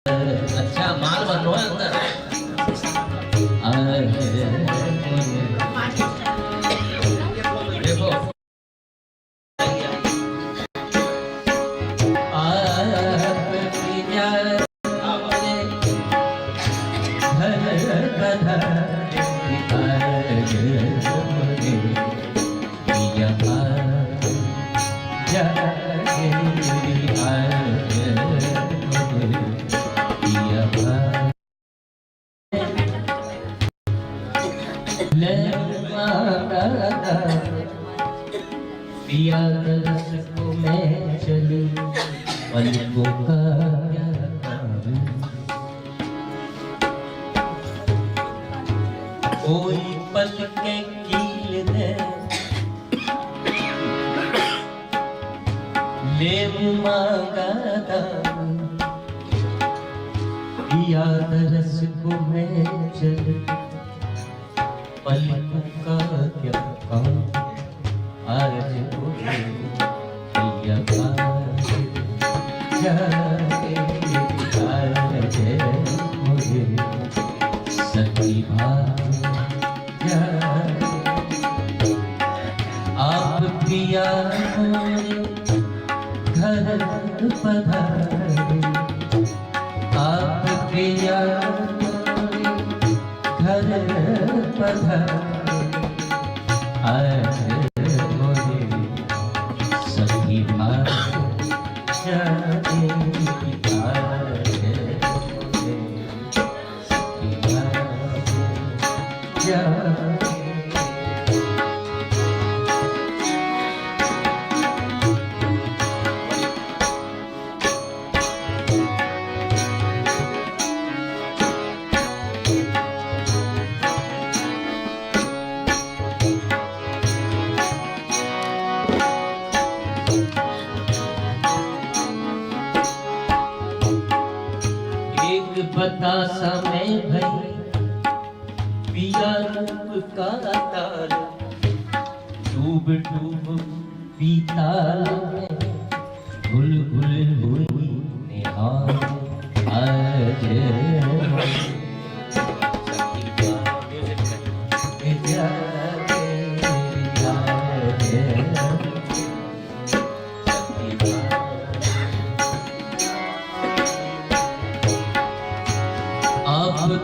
अच्छा माल बनो है अंदर देखो पिया तरस को मैं चलूं पलकों का क्या करूं कोई पल के कील दे ले मांगा दाम पिया तरस को मैं चलूं पलकों का क्या काम आज मुझे पिया जाके मुझे सखी आप पिया घर पधारे आप पिया घर पधारे आज बतासा में भई पिया रूप का ताल डूब डूब पीताल में घुल घुल हुई निहाल आज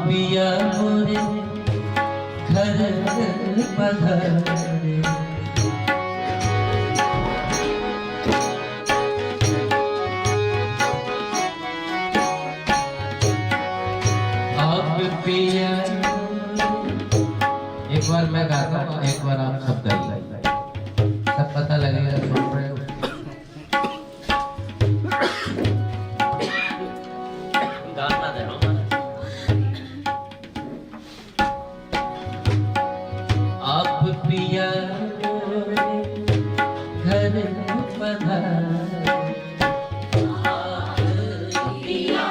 पिया मोरे घर पधारे आप पिया एक बार मैं गाता हूँ एक बार आप सब गाइए सब पता लगेगा सुन रहे हो गाना दे पिया घर पधारे आप पिया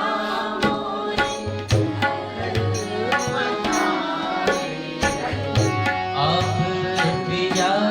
मोरे घर पधारे आप पिया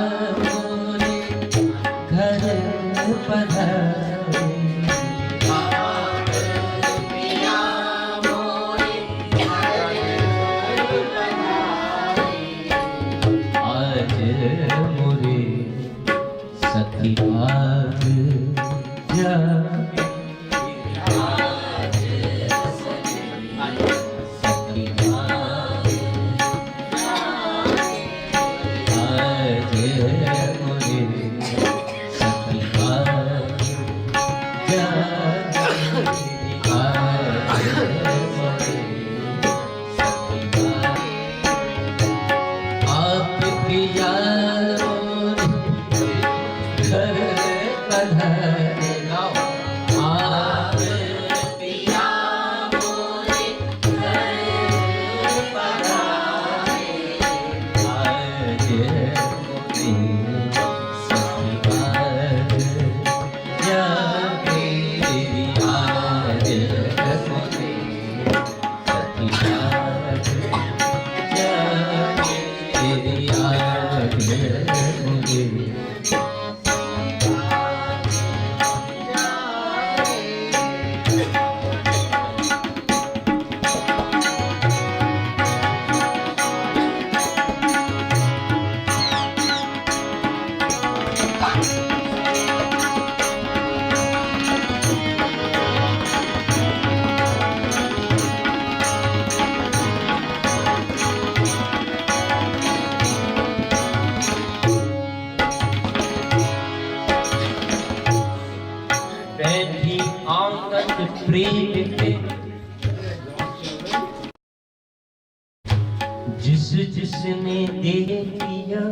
जिसने दे दिया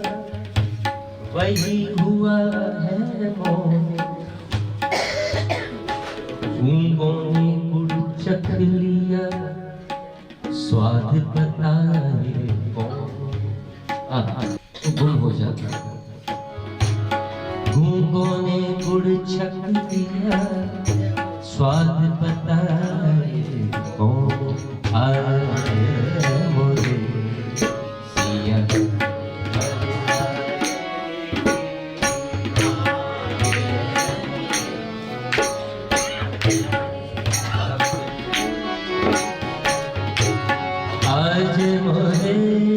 वही हुआ है मोह। गूंगों ने गुड़ चख लिया स्वाद बताए कौन। गुम हो जाता। गूंगों ने गुड़ चख लिया स्वाद बताए कौन। आए मोरे सिया आज मोरे